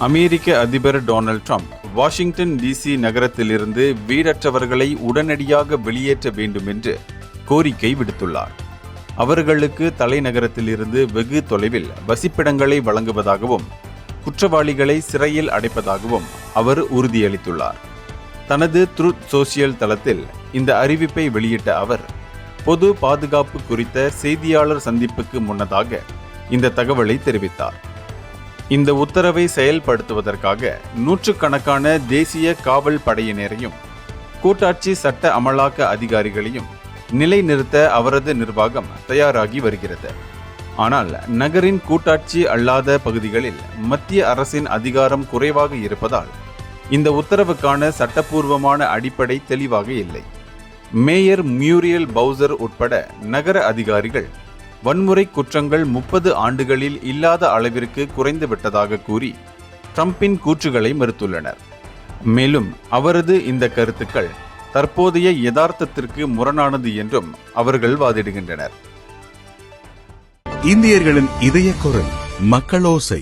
அமெரிக்க அதிபர் Donald Trump Washington DC நகரத்திலிருந்து வீடற்றவர்களை உடனடியாக வெளியேற்ற வேண்டும் என்று கோரிக்கை விடுத்துள்ளார். அவர்களுக்கு தலைநகரத்திலிருந்து வெகு தொலைவில் வசிப்பிடங்களை வழங்குவதாகவும் குற்றவாளிகளை சிறையில் அடைப்பதாகவும் அவர் உறுதியளித்துள்ளார். தனது ட்ரூத் சோஷியல் தளத்தில் இந்த அறிவிப்பை வெளியிட்ட அவர், பொது பாதுகாப்பு குறித்த செய்தியாளர் சந்திப்புக்கு முன்னதாக இந்த தகவலை தெரிவித்தார். இந்த உத்தரவை செயல்படுத்துவதற்காக நூற்றுக்கணக்கான தேசிய காவல் படையினரையும் கூட்டாட்சி சட்ட அமலாக்க அதிகாரிகளையும் நிலைநிறுத்த அவரது நிர்வாகம் தயாராகி வருகிறது. ஆனால் நகரின் கூட்டாட்சி அல்லாத பகுதிகளில் மத்திய அரசின் அதிகாரம் குறைவாக இருப்பதால் இந்த உத்தரவுக்கான சட்டப்பூர்வமான அடிப்படை தெளிவாக இல்லை. மேயர் மியூரியல் பவுசர் உட்பட நகர அதிகாரிகள் வன்முறை குற்றங்கள் 30 ஆண்டுகளில் இல்லாத அளவிற்கு குறைந்து விட்டதாக கூறி ட்ரம்பின் கூற்றுகளை மறுத்துள்ளனர். மேலும் அவரது இந்த கருத்துக்கள் தற்போதைய யதார்த்தத்திற்கு முரணானது என்றும் அவர்கள் வாதிடுகின்றனர். இந்தியர்களின் இதய குரல் மக்களோசை.